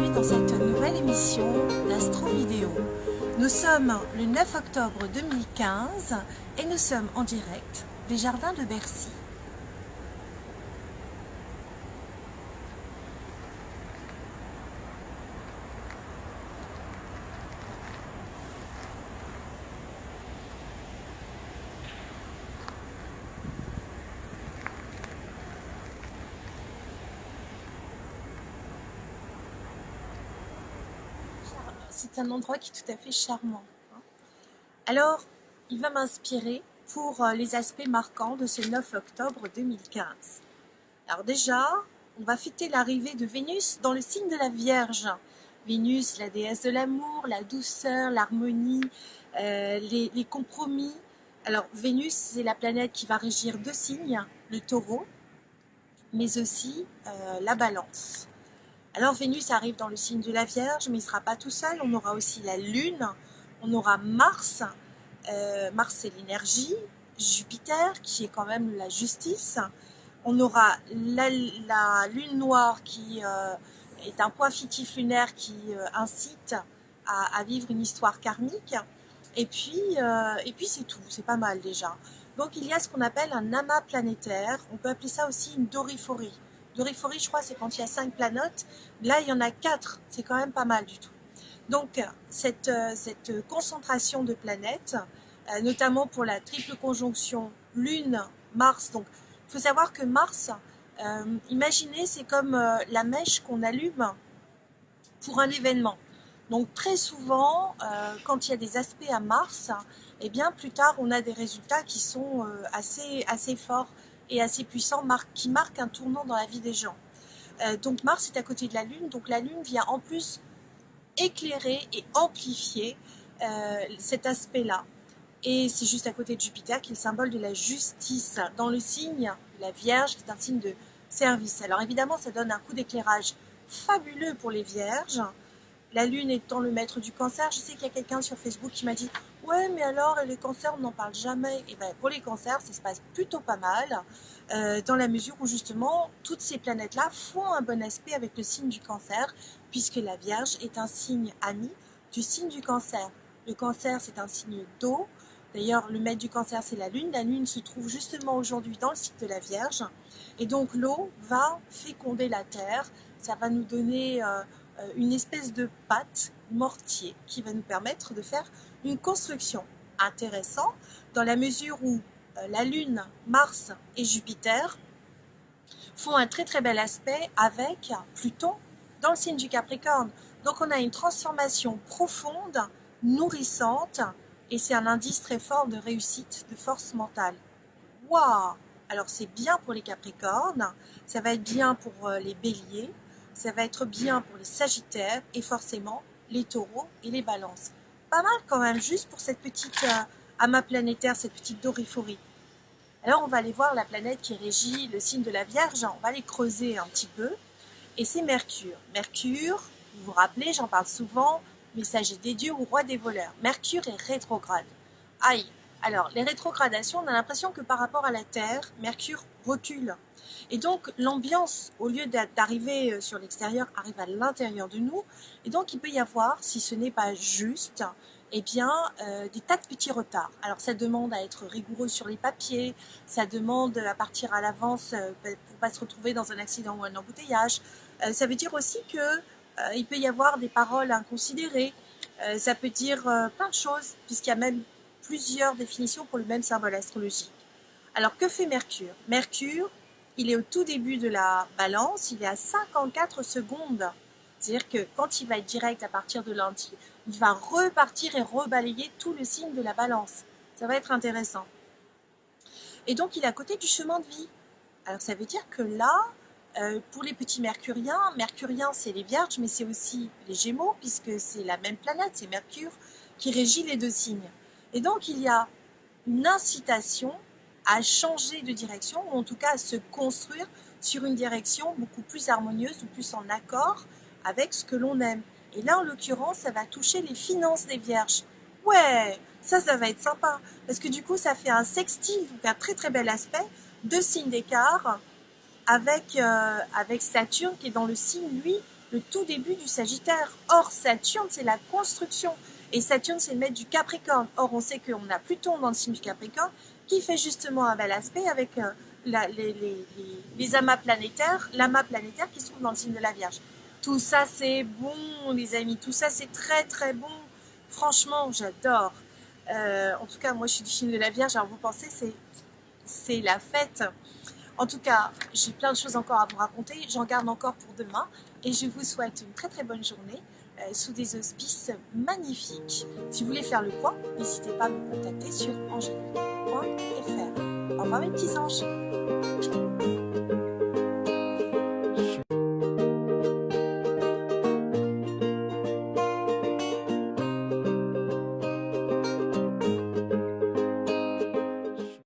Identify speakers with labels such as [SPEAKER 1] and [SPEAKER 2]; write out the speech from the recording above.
[SPEAKER 1] bienvenue dans cette nouvelle émission d'Astro Vidéo. Nous sommes le 9 octobre 2015 et nous sommes en direct des jardins de Bercy. C'est un endroit qui est tout à fait charmant. Alors, il va m'inspirer pour les aspects marquants de ce 9 octobre 2015. Alors déjà, on va fêter l'arrivée de Vénus dans le signe de la Vierge. Vénus, la déesse de l'amour, la douceur, l'harmonie, les compromis. Alors, Vénus, c'est la planète qui va régir deux signes, le Taureau, mais aussi la Balance. Alors Vénus arrive dans le signe de la Vierge, mais il ne sera pas tout seul. On aura aussi la Lune, on aura Mars. Mars, c'est l'énergie. Jupiter, qui est quand même la justice. On aura la Lune noire, qui est un point fictif lunaire qui incite à vivre une histoire karmique. Et puis c'est tout, c'est pas mal déjà. Donc il y a ce qu'on appelle un amas planétaire. On peut appeler ça aussi une doriphorie. Doriphorie, je crois, c'est quand il y a 5 planètes. Là, il y en a 4. C'est quand même pas mal du tout. Donc, cette concentration de planètes, notamment pour la triple conjonction Lune-Mars. Donc, il faut savoir que Mars, imaginez, c'est comme la mèche qu'on allume pour un événement. Donc, très souvent, quand il y a des aspects à Mars, eh bien, plus tard, on a des résultats qui sont assez forts et assez puissant, qui marque un tournant dans la vie des gens. Donc Mars est à côté de la Lune, donc la Lune vient en plus éclairer et amplifier cet aspect-là. Et c'est juste à côté de Jupiter qui est le symbole de la justice, dans le signe de la Vierge, qui est un signe de service. Alors évidemment, ça donne un coup d'éclairage fabuleux pour les Vierges. La Lune étant le maître du Cancer, je sais qu'il y a quelqu'un sur Facebook qui m'a dit « Ouais, mais alors, les cancers, on n'en parle jamais. » Et bien, pour les cancers, ça se passe plutôt pas mal, dans la mesure où, justement, toutes ces planètes-là font un bon aspect avec le signe du Cancer, puisque la Vierge est un signe ami du signe du Cancer. Le Cancer, c'est un signe d'eau. D'ailleurs, le maître du Cancer, c'est la Lune. La Lune se trouve justement aujourd'hui dans le signe de la Vierge. Et donc, l'eau va féconder la Terre. Ça va nous donner une espèce de pâte mortier qui va nous permettre de faire une construction intéressante dans la mesure où la Lune, Mars et Jupiter font un très très bel aspect avec Pluton dans le signe du Capricorne. Donc on a une transformation profonde, nourrissante, et c'est un indice très fort de réussite, de force mentale. Waouh! Alors c'est bien pour les Capricornes, ça va être bien pour les Béliers, ça va être bien pour les Sagittaires et forcément les Taureaux et les Balances. Pas mal quand même, juste pour cette petite amas planétaire, cette petite doriphorie. Alors on va aller voir la planète qui régit le signe de la Vierge, on va aller creuser un petit peu. Et c'est Mercure. Mercure, vous vous rappelez, j'en parle souvent, messager des dieux ou roi des voleurs. Mercure est rétrograde. Aïe! Alors, les rétrogradations, on a l'impression que par rapport à la Terre, Mercure recule. Et donc, l'ambiance, au lieu d'arriver sur l'extérieur, arrive à l'intérieur de nous. Et donc, il peut y avoir, si ce n'est pas juste, eh bien, des tas de petits retards. Alors, ça demande à être rigoureux sur les papiers, ça demande à partir à l'avance pour ne pas se retrouver dans un accident ou un embouteillage. Ça veut dire aussi qu'il peut y avoir des paroles inconsidérées. Ça peut dire plein de choses, puisqu'il y a même plusieurs définitions pour le même symbole astrologique. Alors, que fait Mercure? Mercure, il est au tout début de la Balance, il est à 54 secondes. C'est-à-dire que quand il va être direct à partir de lundi, il va repartir et rebalayer tout le signe de la Balance. Ça va être intéressant. Et donc, il est à côté du chemin de vie. Alors, ça veut dire que là, pour les petits mercuriens, c'est les Vierges, mais c'est aussi les Gémeaux, puisque c'est la même planète, c'est Mercure, qui régit les deux signes. Et donc, il y a une incitation à changer de direction, ou en tout cas à se construire sur une direction beaucoup plus harmonieuse ou plus en accord avec ce que l'on aime. Et là, en l'occurrence, ça va toucher les finances des Vierges. Ouais, ça va être sympa, parce que du coup, ça fait un sextile, donc un très très bel aspect, 2 signes d'écart, avec Saturne qui est dans le signe, lui, le tout début du Sagittaire. Or, Saturne, c'est la construction. Et Saturne, c'est le maître du Capricorne. Or, on sait qu'on a Pluton dans le signe du Capricorne qui fait justement un bel aspect avec les amas planétaires, l'amas planétaire qui se trouve dans le signe de la Vierge. Tout ça, c'est bon, les amis. Tout ça, c'est très, très bon. Franchement, j'adore. En tout cas, moi, je suis du signe de la Vierge. Alors, vous pensez, c'est la fête. En tout cas, j'ai plein de choses encore à vous raconter. J'en garde encore pour demain. Et je vous souhaite une très, très bonne journée sous des auspices magnifiques. Si vous voulez faire le point, n'hésitez pas à me contacter sur angélique.fr. Au revoir mes petits anges.